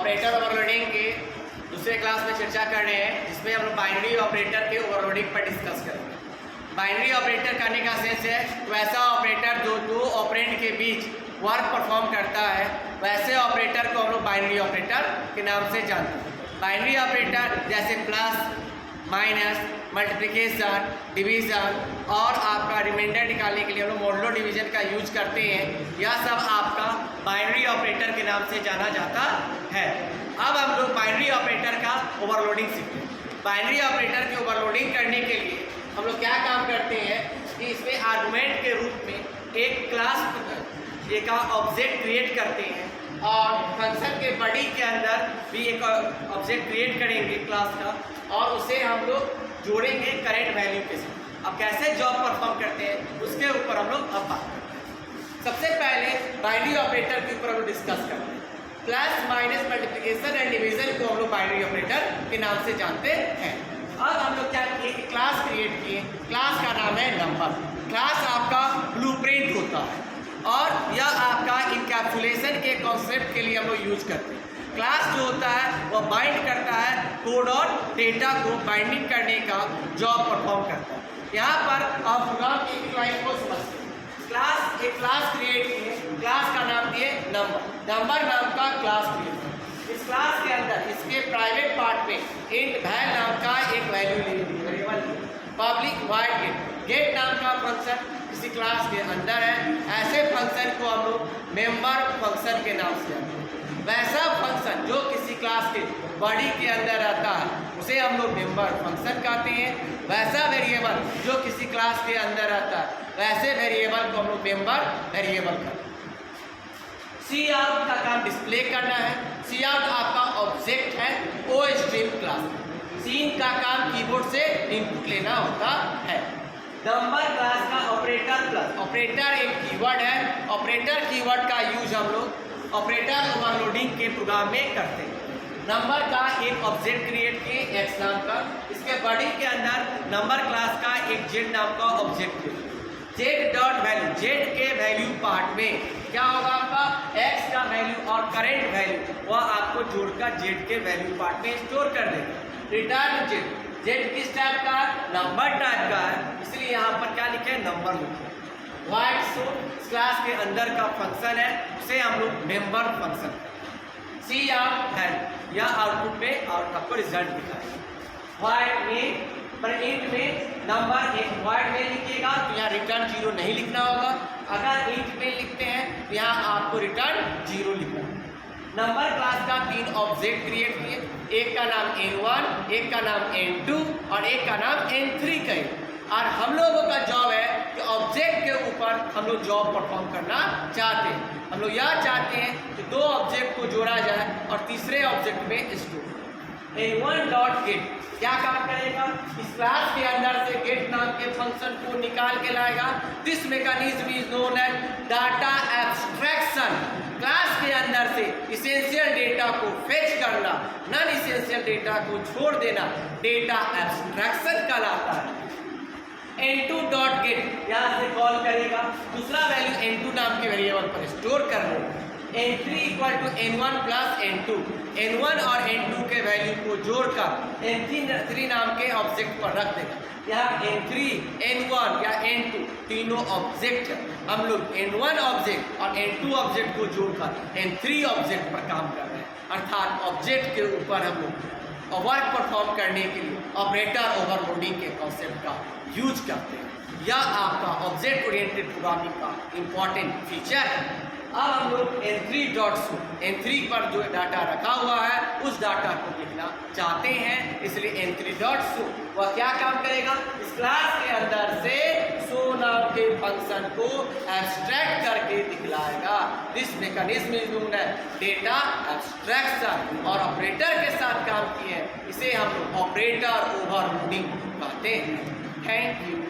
Operator overloading के दूसरे class में चर्चा कर रहे हैं, जिसमें हम लोग बाइनरी ऑपरेटर के ओवरलोडिंग पर डिस्कस करेंगे। बाइनरी ऑपरेटर करने का सेंस है वैसा ऑपरेटर जो दो ऑपरेंड के बीच वर्क परफॉर्म करता है, वैसे ऑपरेटर को हम लोग बाइनरी ऑपरेटर के नाम से जानते हैं। बाइनरी ऑपरेटर जैसे प्लस, माइनस, मल्टीप्लिकेशन, डिवीज़न और आपका रिमाइंडर निकालने के लिए हम लोग मॉडुलो डिवीज़न का यूज करते हैं। यह सब आपका बाइनरी ऑपरेटर के नाम से जाना जाता है। अब हम लोग बाइनरी ऑपरेटर का ओवरलोडिंग सीखते हैं। बाइनरी ऑपरेटर की ओवरलोडिंग करने के लिए हम लोग क्या काम करते हैं कि इसमें आर्गुमेंट के रूप में एक क्लास एक ऑब्जेक्ट क्रिएट करते हैं और फंक्शन के बॉडी के अंदर भी एक ऑब्जेक्ट क्रिएट करेंगे क्लास का, और उसे हम लोग जोड़ेंगे करेंट वैल्यू के साथ। अब कैसे जॉब परफॉर्म करते हैं उसके ऊपर हम लोग अब बात करते हैं। सबसे पहले बाइनरी ऑपरेटर के ऊपर हम लोग डिस्कस करते हैं। Plus, minus, multiplication and division को हम लोग बाइनरी ऑपरेटर के नाम से जानते हैं। अब हम लोग क्या किए कि क्लास क्रिएट किए। क्लास का नाम है नंबर। क्लास आपका ब्लूप्रिंट होता है और यह आपका इनकैप्सुलेशन के कॉन्सेप्ट के लिए हम लोग यूज करते हैं। क्लास जो होता है वह बाइंड करता है कोड और डेटा को बाइंडिंग करने का जॉब परफॉर्म करता है। यहाँ पर आप प्रोग्राम की एक लाइन को समझते हैं। एक क्लास क्रिएट किए, क्लास का नाम दिए नंबर। नंबर नाम का क्लास क्रिएट किया। इस क्लास के अंदर इसके प्राइवेट पार्ट में इंट वैल नाम का एक value variable public void get नाम का फंक्शन किसी क्लास के अंदर है। ऐसे फंक्शन को हम लोग मेंबर फंक्शन के नाम से जानते हैं। वैसा फंक्शन जो किसी क्लास के बॉडी के अंदर आता है उसे हम लोग मेंबर फंक्शन कहते हैं। वैसा वेरिएबल जो किसी क्लास के अंदर आता है वैसे वेरिएबल को हम लोग मेंबर वेरिएबल कहते हैं। सी आउट का काम डिस्प्ले करना है। सी आउट आपका ऑब्जेक्ट है ओ स्ट्रीम क्लास। सीन का काम कीबोर्ड से इनपुट लेना होता है। नंबर क्लास का ऑपरेटर प्लस। ऑपरेटर एक कीवर्ड है। ऑपरेटर कीवर्ड का यूज हम लोग ऑपरेटर ओवरलोडिंग के प्रोग्राम में करते हैं। नंबर का एक ऑब्जेक्ट क्रिएट किए एक्स नाम का। इसके बॉडी के अंदर नंबर क्लास का एक जेड नाम का object create. Z dot value, Z के वैल्यू पार्ट में क्या होगा आपका एक्स का वैल्यू और करेंट वैल्यू वह आपको जोड़कर जेड के वैल्यू पार्ट में स्टोर कर देगा। रिटर्न जेड, जेड किस टाइप का है? नंबर टाइप का है, इसलिए यहाँ पर क्या लिखे हैं? नंबर लिखे। वाइड शो क्लास के अंदर का फंक्शन है, उसे हम लोग मेंबर फंक्शन। सी आउट है, यह आउटपुट में और आपको रिजल्ट दिखाएगा। वाइड में पर इंट में नंबर एक वाइड में लिखिएगा तो यहाँ रिटर्न 0 नहीं लिखना होगा। अगर इंट में लिखते हैं तो यहाँ आपको रिटर्न 0 लिखना है। नंबर क्लास का 3 ऑब्जेक्ट क्रिएट किए। एक का नाम n1, एक का नाम n2 और एक का नाम n3 कहें। और हम लोगों का जॉब है कि ऑब्जेक्ट के ऊपर हम लोग जॉब परफॉर्म करना चाहते हैं। हम लोग यह चाहते हैं कि 2 ऑब्जेक्ट को जोड़ा जाए और तीसरे ऑब्जेक्ट में स्टोर। n1 डॉट गेट क्या काम करेगा? इस क्लास के अंदर से गेट नाम के फंक्शन को निकाल के लाएगा। This mechanism is known as data abstraction. Class के अंदर से इसेंशियल डेटा को फेच करना, नॉन इसेंशियल डेटा को छोड़ देना डेटा एब्स्ट्रैक्शन कहलाता है। n2 डॉट गेट यहाँ से कॉल करेगा, दूसरा वैल्यू n2 नाम के वेरिएबल पर स्टोर कर देगा। n3 equal to n1 plus n2, n1 और n2 के वैल्यू को जोड़कर n3 नाम के ऑब्जेक्ट पर रख देगा। यहाँ n3, n1 या n2 तीनों ऑब्जेक्ट है। हम लोग n1 ऑब्जेक्ट और n2 ऑब्जेक्ट को जोड़कर n3 ऑब्जेक्ट पर काम कर रहे हैं। अर्थात ऑब्जेक्ट के ऊपर हम लोग वर्क परफॉर्म करने के लिए ऑपरेटर ओवरलोडिंग के कॉन्सेप्ट का यूज करते हैं। यह आपका ऑब्जेक्ट ओरिएंटेड प्रोग्रामिंग का इम्पॉर्टेंट फीचर है। अब हम लोग n3 डॉट शो, n3 पर जो डाटा रखा हुआ है उस डाटा को लिखना चाहते हैं, इसलिए n3 डॉट शो वह क्या काम करेगा? इस क्लास के अंदर से शो नाम के फंक्शन को एब्स्ट्रैक्ट करके दिखलाएगा। This mechanism is known as data abstraction. और ऑपरेटर के साथ काम किए, इसे हम लोग ऑपरेटर ओवरलोडिंग कहते हैं। Thank you.